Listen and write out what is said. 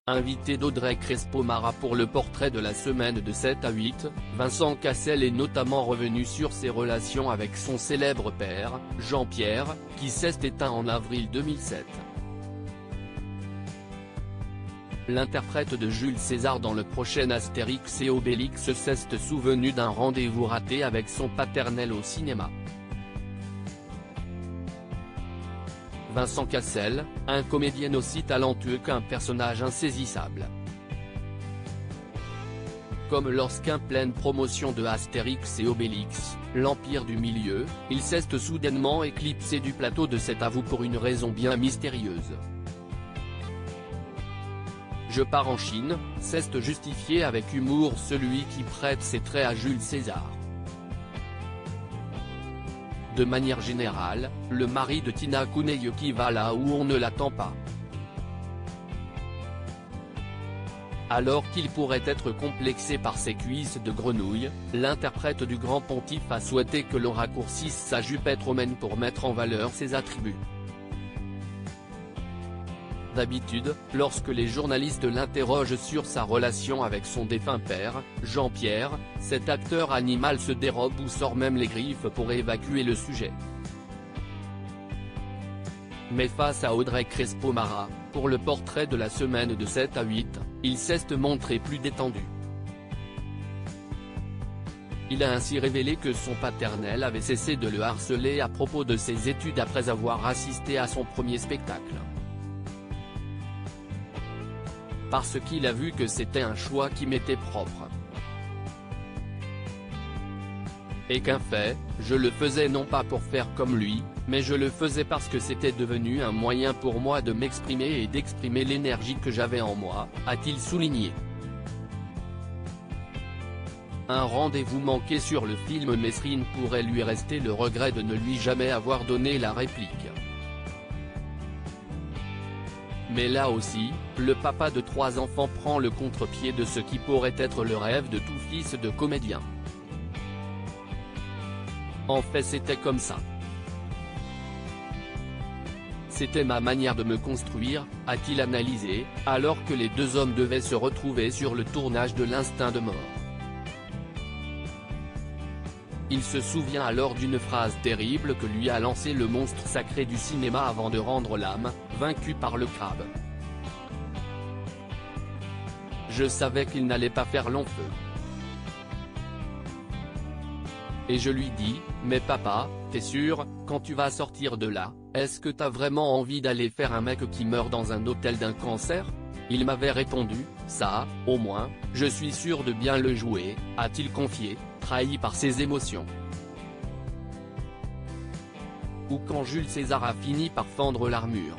Invité d'Audrey Crespo-Mara pour le portrait de la semaine de 7 à 8, Vincent Cassel est notamment revenu sur ses relations avec son célèbre père, Jean-Pierre, qui s'est éteint en avril 2007. L'interprète de Jules César dans le prochain Astérix et Obélix s'est souvenu d'un rendez-vous raté avec son paternel au cinéma. Vincent Cassel, un comédien aussi talentueux qu'un personnage insaisissable. Comme lorsqu'en pleine promotion de Astérix et Obélix, l'Empire du Milieu, il s'est soudainement éclipsé du plateau de Cet à vous pour une raison bien mystérieuse. Je pars en Chine, s'est justifié avec humour celui qui prête ses traits à Jules César. De manière générale, le mari de Tina Cooney qui va là où on ne l'attend pas. Alors qu'il pourrait être complexé par ses cuisses de grenouille, l'interprète du grand pontife a souhaité que l'on raccourcisse sa jupe romaine pour mettre en valeur ses attributs. D'habitude, lorsque les journalistes l'interrogent sur sa relation avec son défunt père, Jean-Pierre, cet acteur animal se dérobe ou sort même les griffes pour évacuer le sujet. Mais face à Audrey Crespo-Mara, pour le portrait de la semaine de 7 à 8, il s'est montré plus détendu. Il a ainsi révélé que son paternel avait cessé de le harceler à propos de ses études après avoir assisté à son premier spectacle. Parce qu'il a vu que c'était un choix qui m'était propre. Et qu'en fait, je le faisais non pas pour faire comme lui, mais je le faisais parce que c'était devenu un moyen pour moi de m'exprimer et d'exprimer l'énergie que j'avais en moi, a-t-il souligné. Un rendez-vous manqué sur le film Mesrine pourrait lui rester le regret de ne lui jamais avoir donné la réplique. Mais là aussi, le papa de 3 enfants prend le contre-pied de ce qui pourrait être le rêve de tout fils de comédien. En fait c'était comme ça. C'était ma manière de me construire, a-t-il analysé, alors que les deux hommes devaient se retrouver sur le tournage de L'Instinct de mort. Il se souvient alors d'une phrase terrible que lui a lancée le monstre sacré du cinéma avant de rendre l'âme, vaincu par le crabe. Je savais qu'il n'allait pas faire long feu. Et je lui dis, mais papa, t'es sûr, quand tu vas sortir de là, est-ce que t'as vraiment envie d'aller faire un mec qui meurt dans un hôtel d'un cancer? Il m'avait répondu, ça, au moins, je suis sûr de bien le jouer, a-t-il confié, trahi par ses émotions. Ou quand Jules César a fini par fendre l'armure.